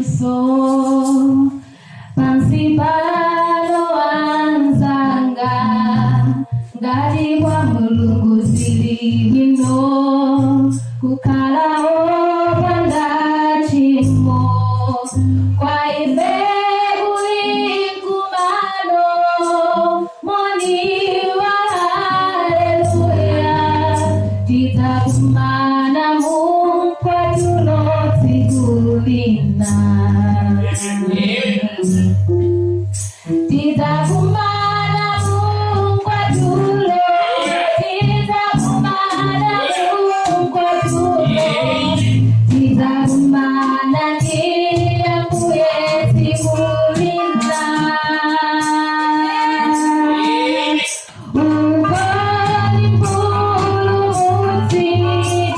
So pansibalo anzanga ngati kwa mulungu zili bwino kukhala opanda chimo kwa ife kulikumano moni wa haleluya titakumana mukwatulo tikulina titakumana mukwatulo titakumana mukwatulo titakumana tiyakuye tikulina ukoni mpulumuti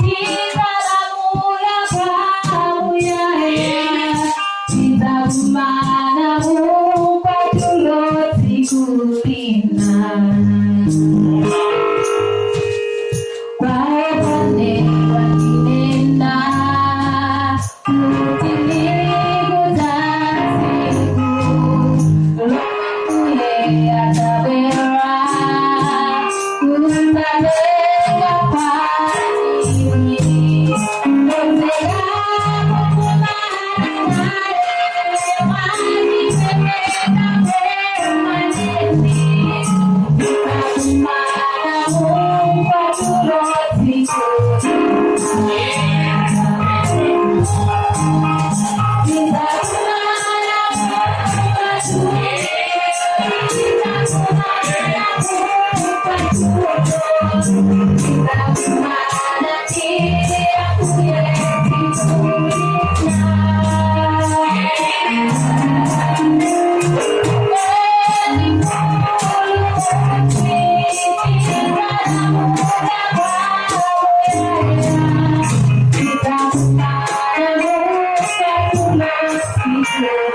tikalamula kamuyaya titakumana mukwatulo tikulina kwaepane wakinena kutilikutansiku lokuye atabera kutabeka patini lotega kukumanare manipeleka permanenti titakumana mukwatulo Thank you.